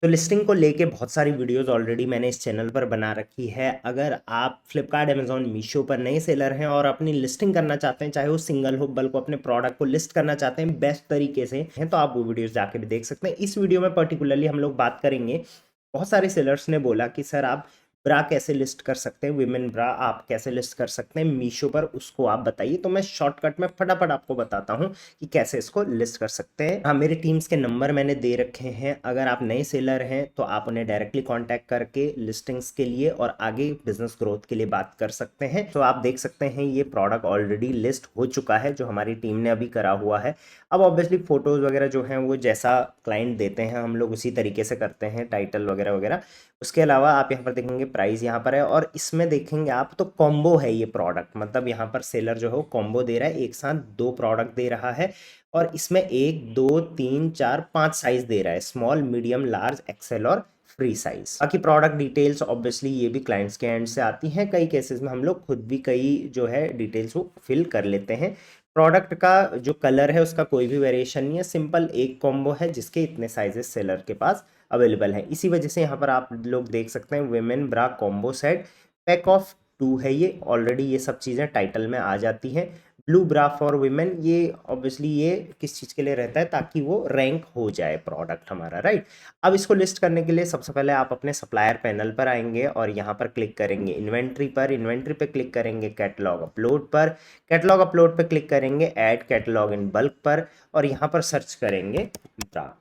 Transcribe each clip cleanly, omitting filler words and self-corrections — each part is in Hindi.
तो लिस्टिंग को लेके बहुत सारी वीडियोस ऑलरेडी मैंने इस चैनल पर बना रखी है। अगर आप फ्लिपकार्ट, अमेजॉन, मीशो पर नए सेलर हैं और अपनी लिस्टिंग करना चाहते हैं, चाहे वो सिंगल हो, बल्कि अपने प्रोडक्ट को लिस्ट करना चाहते हैं बेस्ट तरीके से हैं, तो आप वो वीडियोस जाके भी देख सकते हैं। इस वीडियो में पर्टिकुलरली हम लोग बात करेंगे, बहुत सारे सेलर्स ने बोला कि सर आप ब्रा कैसे लिस्ट कर सकते हैं, विमेन ब्रा आप कैसे लिस्ट कर सकते हैं मीशो पर, उसको आप बताइए। तो मैं शॉर्टकट में फटाफट आपको बताता हूं कि कैसे इसको लिस्ट कर सकते हैं। हाँ, मेरे टीम्स के नंबर मैंने दे रखे हैं। अगर आप नए सेलर हैं तो आप उन्हें डायरेक्टली कांटेक्ट करके लिस्टिंग्स के लिए और आगे बिजनेस ग्रोथ के लिए बात कर सकते हैं। तो आप देख सकते हैं ये प्रोडक्ट ऑलरेडी लिस्ट हो चुका है जो हमारी टीम ने अभी करा हुआ है। अब ऑब्वियसली फोटोज़ वगैरह जो हैं वो जैसा क्लाइंट देते हैं हम लोग उसी तरीके से करते हैं, टाइटल वगैरह वगैरह। उसके अलावा आप यहाँ पर देखेंगे प्राइस यहाँ पर है, और इसमें देखेंगे आप तो कॉम्बो है ये प्रोडक्ट, मतलब यहाँ पर सेलर जो है वो कॉम्बो दे रहा है, एक साथ 2 प्रोडक्ट दे रहा है। और इसमें 1 2 3 4 5 साइज दे रहा है, स्मॉल, मीडियम, लार्ज, एक्सेल और फ्री साइज। बाकी प्रोडक्ट डिटेल्स ऑब्वियसली ये भी क्लाइंट्स के एंड से आती हैं। कई केसेस में हम लोग खुद भी कई जो है डिटेल्स वो फिल कर लेते हैं। प्रोडक्ट का जो कलर है उसका कोई भी वेरिएशन नहीं है, सिंपल एक कॉम्बो है जिसके इतने साइजेस सेलर के पास अवेलेबल है। इसी वजह से यहाँ पर आप लोग देख सकते हैं women bra combo set pack of 2 है ये। ऑलरेडी ये सब चीज़ें टाइटल में आ जाती हैं। ब्लू ब्रा फॉर विमेन, ये ऑब्वियसली ये किस चीज़ के लिए रहता है, ताकि वो रैंक हो जाए प्रोडक्ट हमारा, राइट। अब इसको लिस्ट करने के लिए सबसे पहले आप अपने सप्लायर पैनल पर आएंगे और यहाँ पर क्लिक करेंगे इन्वेंट्री पर, इन्वेंट्री पे क्लिक करेंगे कैटलॉग अपलोड पर, कैटलॉग अपलोड पे क्लिक करेंगे ऐड कैटलॉग इन बल्क पर, और यहाँ पर सर्च करेंगे ब्रा।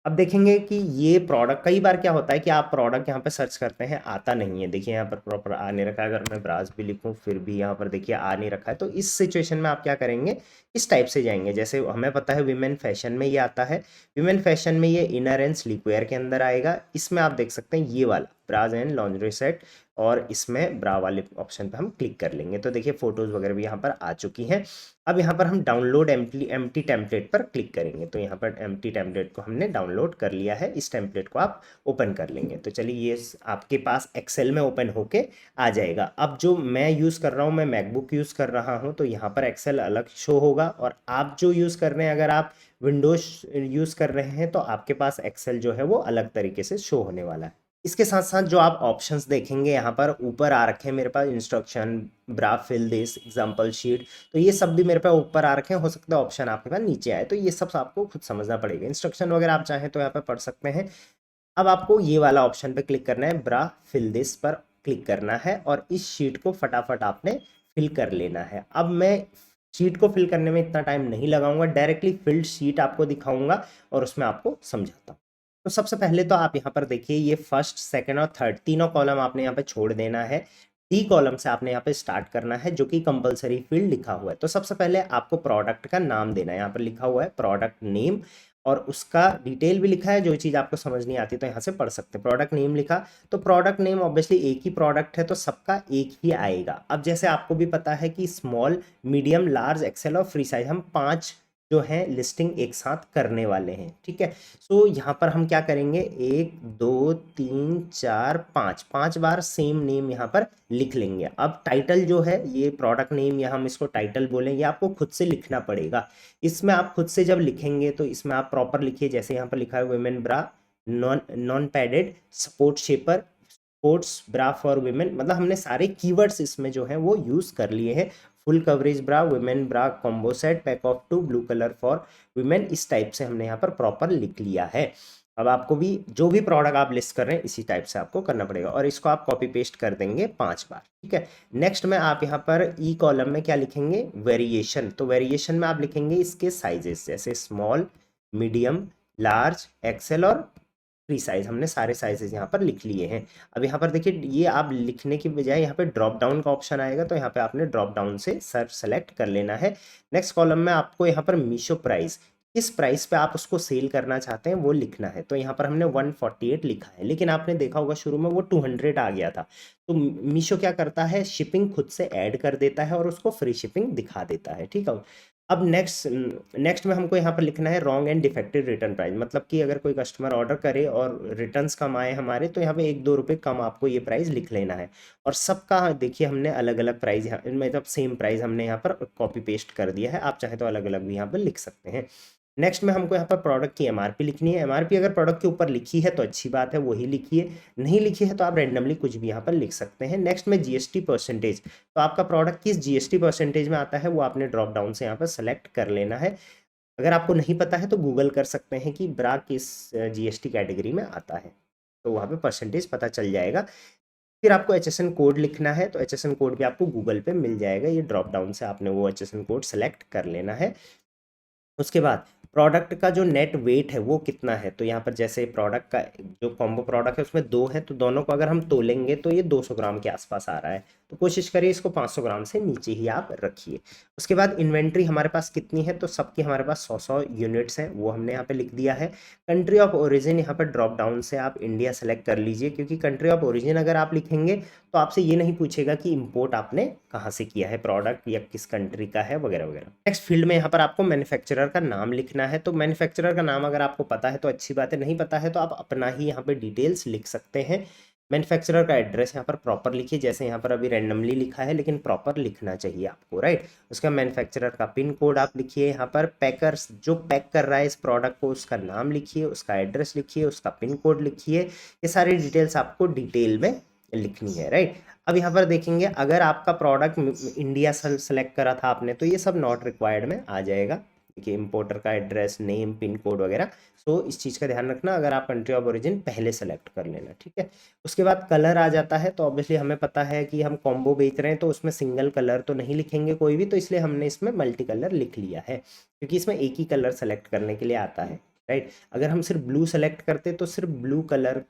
अब देखेंगे कि ये प्रोडक्ट, कई बार क्या होता है कि आप प्रोडक्ट यहाँ पे सर्च करते हैं, आता नहीं है। देखिए यहाँ पर प्रॉपर आ नहीं रखा है। अगर मैं ब्रास भी लिखूँ फिर भी यहाँ पर देखिए आ नहीं रखा है। तो इस सिचुएशन में आप क्या करेंगे, इस टाइप से जाएंगे। जैसे हमें पता है विमेन फैशन में ये आता है, विमेन फैशन में ये इनर एंड स्लीपवेयर के अंदर आएगा। इसमें आप देख सकते हैं ये वाला ब्राज एंड लॉन्ड्री सेट, और इसमें ब्रा वाले ऑप्शन पर हम क्लिक कर लेंगे। तो देखिए फोटोज़ वगैरह भी यहाँ पर आ चुकी हैं। अब यहाँ पर हम डाउनलोड एम्प्टी टेम्पलेट पर क्लिक करेंगे। तो यहाँ पर एम्प्टी टेम्पलेट को हमने डाउनलोड कर लिया है। इस टेम्पलेट को आप ओपन कर लेंगे। तो चलिए ये आपके पास एक्सेल में ओपन होके आ जाएगा। अब जो मैं यूज़ कर रहा हूँ, मैं मैकबुक यूज़ कर रहा हूँ, तो यहाँ पर एक्सेल अलग शो होगा। और आप जो यूज़ कर रहे हैं, अगर आप विंडोज यूज़ कर रहे हैं तो आपके पास एक्सेल जो है वो अलग तरीके से शो होने वाला है। इसके साथ साथ जो आप ऑप्शंस देखेंगे यहाँ पर ऊपर आ रखे हैं मेरे पास, इंस्ट्रक्शन, ब्रा, फिल दिस, एग्जाम्पल शीट, तो ये सब भी मेरे पास ऊपर आ रखे हैं। हो सकता है ऑप्शन आपके पास नीचे आए, तो ये सब आपको खुद समझना पड़ेगा। इंस्ट्रक्शन वगैरह आप चाहें तो यहाँ पर पढ़ सकते हैं। अब आपको ये वाला ऑप्शन पे क्लिक करना है, ब्रा फिल दिस पर क्लिक करना है, और इस शीट को फटाफट आपने फिल कर लेना है। अब मैं शीट को फिल करने में इतना टाइम नहीं लगाऊंगा, डायरेक्टली फिल्ड शीट आपको दिखाऊंगा और उसमें आपको समझाता हूँ। तो सबसे पहले तो आप यहाँ पर देखिए, ये फर्स्ट, सेकंड और थर्ड तीनों कॉलम आपने यहाँ पे छोड़ देना है। डी कॉलम से आपने यहाँ पे स्टार्ट करना है, जो कि कंपलसरी फील्ड लिखा हुआ है। तो सबसे पहले आपको प्रोडक्ट का नाम देना है। यहाँ पर लिखा हुआ है प्रोडक्ट नेम, और उसका डिटेल भी लिखा है। जो चीज़ आपको समझ नहीं आती तो यहाँ से पढ़ सकते हैं। प्रोडक्ट नेम लिखा, तो प्रोडक्ट नेम ऑब्वियसली एक ही प्रोडक्ट है तो सबका एक ही आएगा। अब जैसे आपको भी पता है कि स्मॉल, मीडियम, लार्ज, एक्सेल और फ्री साइज, हम 5 जो है लिस्टिंग एक साथ करने वाले हैं, ठीक है। सो यहाँ पर हम क्या करेंगे, 1 2 3 4 5 5 बार सेम नेम यहाँ पर लिख लेंगे। अब टाइटल जो है, ये प्रोडक्ट नेम, या हम इसको टाइटल बोलेंगे, आपको खुद से लिखना पड़ेगा। इसमें आप खुद से जब लिखेंगे तो इसमें आप प्रॉपर लिखिए। जैसे यहाँ पर लिखा है women bra non padded support shaper, sports bra for women, मतलब हमने सारे कीवर्ड्स इसमें जो है वो यूज़ कर लिए हैं। Full coverage bra, women bra combo set, pack of 2, blue colour for women, इस टाइप से हमने यहाँ पर प्रॉपर लिख लिया है। अब आपको भी जो भी प्रोडक्ट आप लिस्ट कर रहे हैं इसी टाइप से आपको करना पड़ेगा, और इसको आप कॉपी पेस्ट कर देंगे 5 बार, ठीक है। नेक्स्ट में आप यहाँ पर ई कॉलम में क्या लिखेंगे, वेरिएशन। तो वेरिएशन में आप लिखेंगे इसके साइजेस, जैसे स्मॉल, मीडियम, लार्ज, एक्सेल और फ्री साइज। हमने सारे साइजेस यहाँ पर लिख लिए हैं। अब यहाँ पर देखिए, ये आप लिखने की बजाय यहाँ पे ड्रॉप डाउन का ऑप्शन आएगा, तो यहाँ पे आपने ड्रॉप डाउन से सर सेलेक्ट कर लेना है। नेक्स्ट कॉलम में आपको यहाँ पर मीशो प्राइस, किस प्राइस पे आप उसको सेल करना चाहते हैं वो लिखना है। तो यहाँ पर हमने 148 लिखा है, लेकिन आपने देखा होगा शुरू में वो 200 आ गया था। तो मीशो क्या करता है, शिपिंग खुद से ऐड कर देता है और उसको फ्री शिपिंग दिखा देता है, ठीक है। अब नेक्स्ट में हमको यहाँ पर लिखना है wrong and defective return price, मतलब कि अगर कोई कस्टमर ऑर्डर करे और रिटर्न्स कम आए हमारे, तो यहाँ पे 1-2 रुपये कम आपको ये प्राइस लिख लेना है। और सबका देखिए हमने अलग अलग प्राइस, यहाँ मतलब सेम प्राइस हमने यहाँ पर कॉपी पेस्ट कर दिया है। आप चाहे तो अलग अलग भी यहाँ पर लिख सकते हैं। नेक्स्ट में हमको यहाँ पर प्रोडक्ट की एमआरपी लिखनी है। एमआरपी अगर प्रोडक्ट के ऊपर लिखी है तो अच्छी बात है, वही लिखिए। नहीं लिखी है तो आप रैंडमली कुछ भी यहाँ पर लिख सकते हैं। नेक्स्ट में जीएसटी परसेंटेज, तो आपका प्रोडक्ट किस जीएसटी परसेंटेज में आता है वो आपने ड्रॉप डाउन से यहाँ पर सेलेक्ट कर लेना है। अगर आपको नहीं पता है तो गूगल कर सकते हैं कि ब्रा किस जीएसटी कैटेगरी में आता है, तो वहाँ पे परसेंटेज पता चल जाएगा। फिर आपको एचएसएन कोड लिखना है, तो एचएसएन कोड भी आपको गूगल पे मिल जाएगा। ये ड्रॉप डाउन से आपने वो एचएसएन कोड सेलेक्ट कर लेना है। उसके बाद प्रोडक्ट का जो नेट वेट है वो कितना है, तो यहाँ पर जैसे प्रोडक्ट का जो कॉम्बो प्रोडक्ट है उसमें 2 है, तो दोनों को अगर हम तोलेंगे तो ये 200 ग्राम के आसपास आ रहा है, तो कोशिश करिए इसको 500 ग्राम से नीचे ही आप रखिए। उसके बाद इन्वेंट्री हमारे पास कितनी है, तो सबकी हमारे पास 100 यूनिट्स हैं, वो हमने यहाँ पे लिख दिया है। कंट्री ऑफ ओरिजिन यहाँ पर ड्रॉप डाउन से आप इंडिया सेलेक्ट कर लीजिए, क्योंकि कंट्री ऑफ ओरिजिन अगर आप लिखेंगे तो आपसे ये नहीं पूछेगा कि इंपोर्ट आपने कहाँ से किया है प्रोडक्ट या किस कंट्री का है वगैरह वगैरह। नेक्स्ट फील्ड में यहाँ पर आपको मैन्युफैक्चरर का नाम लिखना है, तो मैन्युफैक्चरर का नाम अगर आपको पता है तो अच्छी बात है, नहीं पता है तो आप अपना ही यहाँ पे डिटेल्स लिख सकते हैं। मैन्युफैक्चरर का एड्रेस यहाँ पर प्रॉपर लिखिए, जैसे यहाँ पर अभी रैंडमली लिखा है लेकिन प्रॉपर लिखना चाहिए आपको, राइट। उसका मैन्युफैक्चरर का पिन कोड आप लिखिए, यहाँ पर पैकर्स जो पैक कर रहा है इस प्रोडक्ट को उसका नाम लिखिए, उसका एड्रेस लिखिए, उसका पिन कोड लिखिए। ये सारी डिटेल्स आपको डिटेल में लिखनी है, राइट। अब यहाँ पर देखेंगे अगर आपका प्रोडक्ट इंडिया सेलेक्ट करा था आपने तो ये सब नॉट रिक्वायर्ड में आ जाएगा। देखिए इंपोर्टर का एड्रेस, नेम, पिन कोड वगैरह। सो इस चीज़ का ध्यान रखना, अगर आप कंट्री ऑफ ओरिजिन पहले सेलेक्ट कर लेना, ठीक है। उसके बाद कलर आ जाता है, तो ऑब्वियसली हमें पता है कि हम कॉम्बो बेच रहे हैं तो उसमें सिंगल कलर तो नहीं लिखेंगे कोई भी, तो इसलिए हमने इसमें मल्टी कलर लिख लिया है, क्योंकि इसमें एक ही कलर सेलेक्ट करने के लिए आता है, राइट। अगर हम सिर्फ ब्लू सेलेक्ट करते तो सिर्फ ब्लू कलर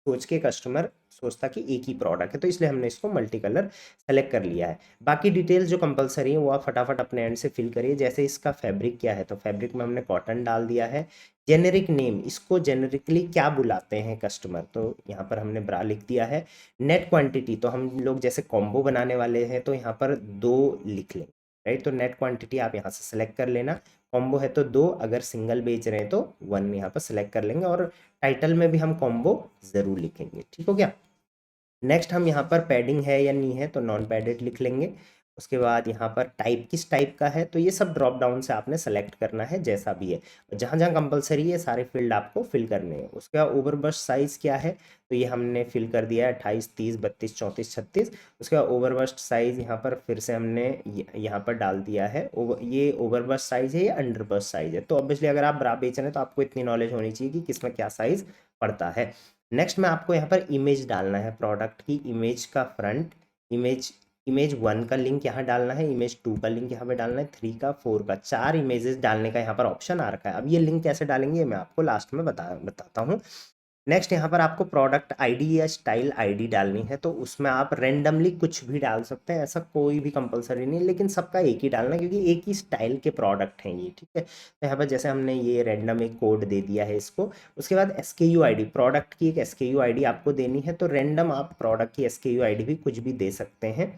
सोच के कस्टमर सोचता कि एक ही प्रोडक्ट है, तो इसलिए हमने इसको मल्टी कलर सेलेक्ट कर लिया है। बाकी डिटेल्स जो कंपलसरी है वो आप फटाफट अपने एंड से फिल करिए। जैसे इसका फैब्रिक क्या है, तो फैब्रिक में हमने कॉटन डाल दिया है। जेनेरिक नेम, इसको जेनेरिकली क्या बुलाते हैं कस्टमर, तो यहाँ पर हमने ब्रा लिख दिया है। नेट क्वांटिटी, तो हम लोग जैसे कॉम्बो बनाने वाले हैं तो यहाँ पर 2 लिख लें, राइट। तो नेट क्वांटिटी आप यहाँ से सेलेक्ट कर लेना। कॉम्बो है तो 2, अगर सिंगल बेच रहे हैं तो 1 यहाँ पर सेलेक्ट कर लेंगे, और टाइटल में भी हम कॉम्बो ज़रूर लिखेंगे, ठीक हो गया। नेक्स्ट हम यहाँ पर पैडिंग है या नहीं है, तो नॉन पैडेड लिख लेंगे। उसके बाद यहाँ पर टाइप किस टाइप का है, तो ये सब ड्रॉप डाउन से आपने सेलेक्ट करना है जैसा भी है। जहाँ जहाँ कंपलसरी है सारे फील्ड आपको फिल करने हैं। उसके बाद ओवर बस साइज़ क्या है, तो ये हमने फिल कर दिया है 28, 30, 32, 34, 36। उसके बाद ओवर बस्ट साइज़ यहाँ पर फिर से हमने यहाँ पर डाल दिया है। ये ओवर बस्ट साइज़ है या अंडर बस्ट साइज़ है, तो ऑब्वियसली अगर आप ब्रा बेच रहे हैं तो आपको इतनी नॉलेज होनी चाहिए कि किसमें क्या साइज़ पड़ता है। नेक्स्ट में आपको यहाँ पर इमेज डालना है, प्रोडक्ट की इमेज का फ्रंट इमेज, इमेज 1 का लिंक यहाँ डालना है, इमेज 2 का लिंक यहाँ पे डालना है, 3 का, 4 का, 4 इमेजेस डालने का यहाँ पर ऑप्शन आ रखा है। अब ये लिंक कैसे डालेंगे मैं आपको लास्ट में बताता हूँ। नेक्स्ट यहाँ पर आपको प्रोडक्ट आईडी या स्टाइल आईडी डालनी है, तो उसमें आप रेंडमली कुछ भी डाल सकते हैं, ऐसा कोई भी कंपलसरी नहीं, लेकिन सबका एक ही डालना है क्योंकि एक ही स्टाइल के प्रोडक्ट हैं ये, ठीक है। तो यहाँ पर जैसे हमने ये रैंडम एक कोड दे दिया है इसको। उसके बाद एसकेयू आईडी, प्रोडक्ट की एक एसकेयू आईडी आपको देनी है, तो रैंडम आप प्रोडक्ट की एसकेयू आईडी भी कुछ भी दे सकते हैं।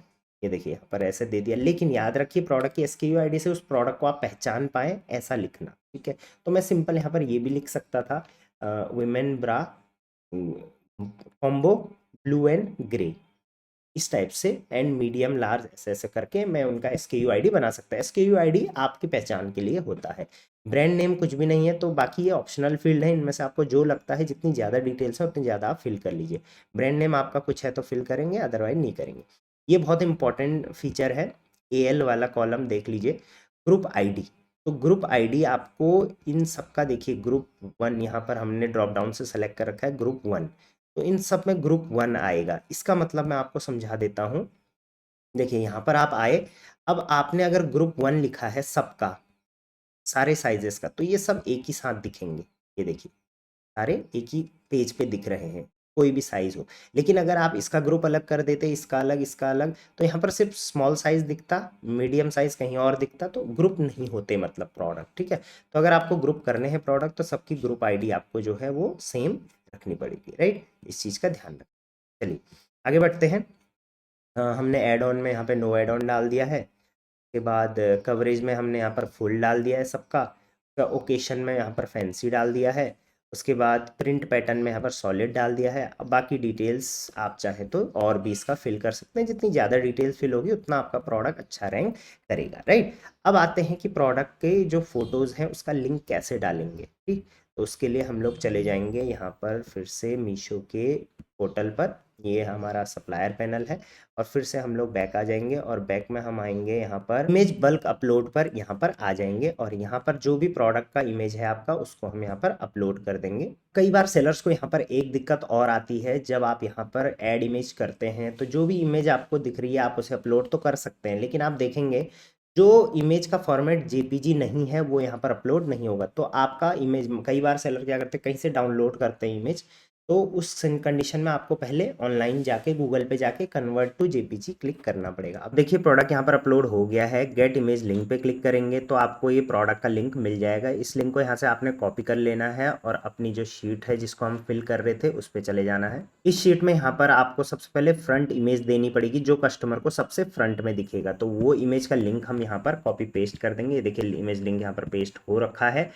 ये देखिए यहाँ पर ऐसे दे दिया, लेकिन याद रखिए प्रोडक्ट की एसकेयू आईडी से उस प्रोडक्ट को आप पहचान पाएँ ऐसा लिखना, ठीक है। तो मैं सिंपल यहाँ पर ये भी लिख सकता था, women bra combo blue and grey, इस टाइप से, एंड मीडियम लार्ज ऐसे ऐसे करके मैं उनका एसकेयू आईडी बना सकता है। एसकेयू आईडी आपकी पहचान के लिए होता है। ब्रांड नेम कुछ भी नहीं है, तो बाकी ये ऑप्शनल फील्ड है, इनमें से आपको जो लगता है जितनी ज़्यादा डिटेल्स है उतनी ज़्यादा आप फिल कर लीजिए। ब्रांड नेम आपका कुछ है तो फिल करेंगे, अदरवाइज नहीं करेंगे। ये बहुत इंपॉर्टेंट फीचर है, एल वाला कॉलम देख लीजिए। ग्रुप आईडी, तो ग्रुप आईडी आपको इन सब का, देखिए ग्रुप 1 यहाँ पर हमने ड्रॉप डाउन से सेलेक्ट कर रखा है ग्रुप 1, तो इन सब में ग्रुप 1 आएगा। इसका मतलब मैं आपको समझा देता हूँ। देखिए यहाँ पर आप आए, अब आपने अगर ग्रुप 1 लिखा है सबका, सारे साइजेस का, तो ये सब एक ही साथ दिखेंगे। ये देखिए सारे एक ही पेज पे दिख रहे हैं, कोई भी साइज हो। लेकिन अगर आप इसका ग्रुप अलग कर देते, इसका अलग, इसका अलग, तो यहाँ पर सिर्फ स्मॉल साइज दिखता, मीडियम साइज कहीं और दिखता, तो ग्रुप नहीं होते मतलब प्रोडक्ट, ठीक है। तो अगर आपको ग्रुप करने हैं प्रोडक्ट तो सबकी ग्रुप आईडी आपको जो है वो सेम रखनी पड़ेगी, राइट। इस चीज़ का ध्यान रखें। चलिए आगे बढ़ते हैं। हमने एड ऑन में यहाँ पे नो एड ऑन डाल दिया है। उसके बाद कवरेज में हमने यहाँ पर फुल डाल दिया है सबका। ओकेशन में यहाँ पर फैंसी डाल दिया है। उसके बाद प्रिंट पैटर्न में यहाँ पर सॉलिड डाल दिया है। अब बाकी डिटेल्स आप चाहे तो और भी इसका फिल कर सकते हैं, जितनी ज़्यादा डिटेल्स फिल होगी उतना आपका प्रोडक्ट अच्छा रैंक करेगा, राइट। अब आते हैं कि प्रोडक्ट के जो फोटोज़ हैं उसका लिंक कैसे डालेंगे, ठीक। तो उसके लिए हम लोग चले जाएंगे यहाँ पर फिर से मीशो के पोर्टल पर, ये हमारा सप्लायर पैनल है, और फिर से हम लोग बैक आ जाएंगे और बैक में हम आएंगे यहाँ पर इमेज बल्क अपलोड पर, यहाँ पर आ जाएंगे और यहाँ पर जो भी प्रोडक्ट का इमेज है आपका उसको हम यहाँ पर अपलोड कर देंगे। कई बार सेलर्स को यहाँ पर एक दिक्कत और आती है, जब आप यहाँ पर ऐड इमेज करते हैं तो जो भी इमेज आपको दिख रही है आप उसे अपलोड तो कर सकते हैं, लेकिन आप देखेंगे जो इमेज का फॉर्मेट जेपीजी नहीं है वो यहाँ पर अपलोड नहीं होगा। तो आपका इमेज, कई बार सेलर क्या करते हैं कहीं से डाउनलोड करते हैं इमेज, तो उस कंडीशन में आपको पहले ऑनलाइन जाके गूगल पे जाके कन्वर्ट टू जेपीजी क्लिक करना पड़ेगा। अब देखिए प्रोडक्ट यहाँ पर अपलोड हो गया है, गेट इमेज लिंक पे क्लिक करेंगे तो आपको ये प्रोडक्ट का लिंक मिल जाएगा। इस लिंक को यहाँ से आपने कॉपी कर लेना है और अपनी जो शीट है जिसको हम फिल कर रहे थे उस पर चले जाना है। इस शीट में यहाँ पर आपको सबसे पहले फ्रंट इमेज देनी पड़ेगी जो कस्टमर को सबसे फ्रंट में दिखेगा, तो वो इमेज का लिंक हम यहाँ पर कॉपी पेस्ट कर देंगे। ये देखिए इमेज लिंक यहाँ पर पेस्ट हो रखा है।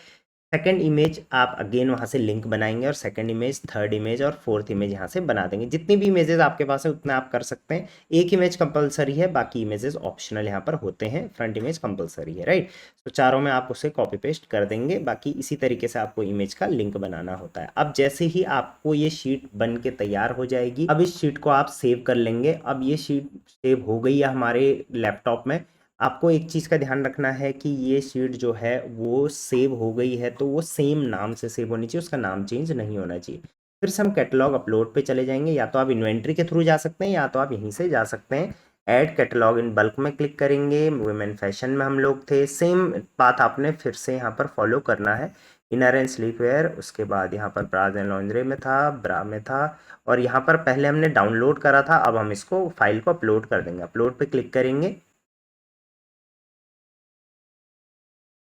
सेकंड इमेज आप अगेन वहाँ से लिंक बनाएंगे और सेकंड इमेज, थर्ड इमेज और फोर्थ इमेज यहाँ से बना देंगे। जितनी भी इमेजेस आपके पास है उतना आप कर सकते हैं। एक इमेज कंपलसरी है, बाकी इमेजेस ऑप्शनल यहाँ पर होते हैं, फ्रंट इमेज कंपलसरी है, राइट। तो चारों में आप उसे कॉपी पेस्ट कर देंगे। बाकी इसी तरीके से आपको इमेज का लिंक बनाना होता है। अब जैसे ही आपको ये शीट बन के तैयार हो जाएगी, अब इस शीट को आप सेव कर लेंगे। अब ये शीट सेव हो गई है हमारे लैपटॉप में। आपको एक चीज़ का ध्यान रखना है कि ये शीट जो है वो सेव हो गई है तो वो सेम नाम से सेव होनी चाहिए, उसका नाम चेंज नहीं होना चाहिए। फिर से हम कैटलॉग अपलोड पे चले जाएंगे, या तो आप इन्वेंट्री के थ्रू जा सकते हैं या तो आप यहीं से जा सकते हैं। ऐड कैटलॉग इन बल्क में क्लिक करेंगे। वुमेन फैशन में हम लोग थे, सेम बात आपने फिर से यहाँ पर फॉलो करना है। इनर एंड स्लीप वेयर, उसके बाद यहाँ पर ब्राज एंड लॉन्ड्री में था, ब्रा में था, और यहाँ पर पहले हमने डाउनलोड करा था, अब हम इसको फाइल को अपलोड कर देंगे। अपलोड पे क्लिक करेंगे।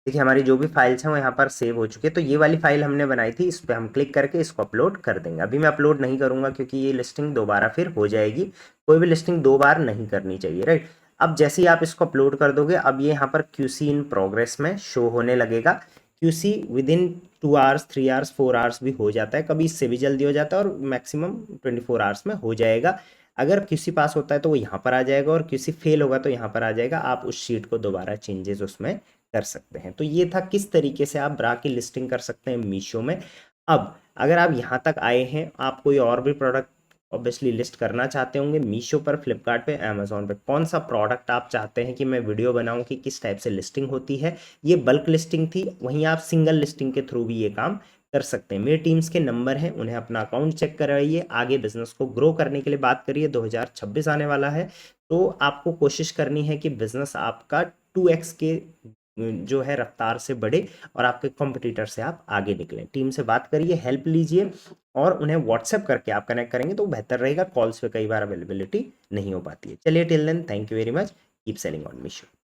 देखिए हमारी जो भी फाइल्स हैं वो यहाँ पर सेव हो चुकी है। तो ये वाली फाइल हमने बनाई थी, इस पर हम क्लिक करके इसको अपलोड कर देंगे। अभी मैं अपलोड नहीं करूँगा क्योंकि ये लिस्टिंग दोबारा फिर हो जाएगी। कोई भी लिस्टिंग दो बार नहीं करनी चाहिए, राइट। अब जैसे ही आप इसको अपलोड कर दोगे, अब ये यहाँ पर क्यूसी इन प्रोग्रेस में शो होने लगेगा। QC with in 2 hours, 3 hours, 4 hours भी हो जाता है, कभी इससे भी जल्दी हो जाता है, और मैक्सिमम 24 आवर्स में हो जाएगा। अगर क्यूसी पास होता है तो वो यहाँ पर आ जाएगा, और क्यूसी फेल होगा तो यहाँ पर आ जाएगा। आप उस शीट को दोबारा चेंजेस उसमें कर सकते हैं। तो ये था किस तरीके से आप ब्रा की लिस्टिंग कर सकते हैं मीशो में। अब अगर आप यहाँ तक आए हैं, आप कोई और भी प्रोडक्ट ऑब्वियसली लिस्ट करना चाहते होंगे मीशो पर, फ्लिपकार्ट पे, अमेजोन पे, कौन सा प्रोडक्ट आप चाहते हैं कि मैं वीडियो बनाऊं कि किस टाइप से लिस्टिंग होती है। ये बल्क लिस्टिंग थी, वहीं आप सिंगल लिस्टिंग के थ्रू भी ये काम कर सकते हैं। मेरे टीम्स के नंबर हैं, उन्हें अपना अकाउंट चेक करवाइए, आगे बिजनेस को ग्रो करने के लिए बात करिए। 2026 आने वाला है, तो आपको कोशिश करनी है कि बिजनेस आपका 2x के जो है रफ्तार से बढ़े और आपके कॉम्पिटिटर से आप आगे निकलें। टीम से बात करिए, हेल्प लीजिए, और उन्हें व्हाट्सएप करके आप कनेक्ट करेंगे तो बेहतर रहेगा। कॉल्स पे कई बार अवेलेबिलिटी नहीं हो पाती है। चलिए till then, thank you very much, keep selling on Meesho.